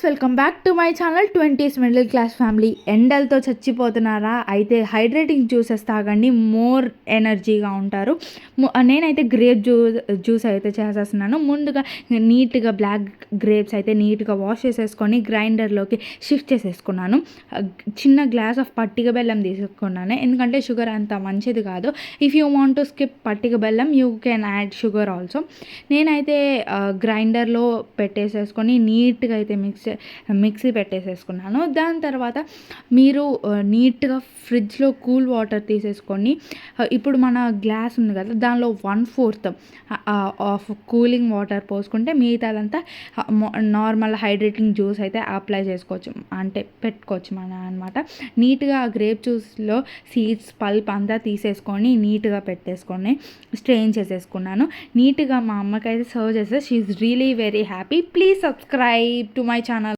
Welcome back to my channel 20s middle class family. ఎండలతో చచ్చిపోతున్నారా? అయితే హైడ్రేటింగ్ జ్యూసెస్ తాగండి, మోర్ ఎనర్జీగా ఉంటారు. నేనైతే గ్రేప్ జ్యూస్ అయితే చేసేస్తున్నాను. ముందుగా నీట్గా బ్లాక్ గ్రేప్స్ అయితే నీట్గా వాష్ చేసేసుకొని గ్రైండర్లోకి షిఫ్ట్ చేసేసుకున్నాను. చిన్న గ్లాస్ ఆఫ్ పట్టిక బెల్లం తీసుకున్నాను, ఎందుకంటే షుగర్ అంత మంచిది కాదు. If you want to skip పట్టిక బెల్లం you can add sugar also. నేనైతే గ్రైండర్లో పెట్టేసేసుకొని నీట్గా అయితే మిక్సీ పెట్టేసేసుకున్నాను. దాని తర్వాత మీరు నీట్గా ఫ్రిడ్జ్లో కూల్ వాటర్ తీసేసుకొని, ఇప్పుడు మన గ్లాస్ ఉంది కదా, దానిలో 1/4 ఆఫ్ కూలింగ్ వాటర్ పోసుకుంటే మిగతాదంతా నార్మల్ హైడ్రేటింగ్ జ్యూస్ అయితే అప్లై చేసుకోవచ్చు, అంటే పెట్టుకోవచ్చు మన అనమాట. నీట్గా ఆ గ్రేప్ జ్యూస్లో సీడ్స్ పల్ప్ అంతా తీసేసుకొని నీట్గా పెట్టేసుకొని స్ట్రెయిన్ చేసేసుకున్నాను. నీట్గా మా అమ్మకైతే సర్వ్ చేస్తే she is really very happy. Please subscribe to my channel.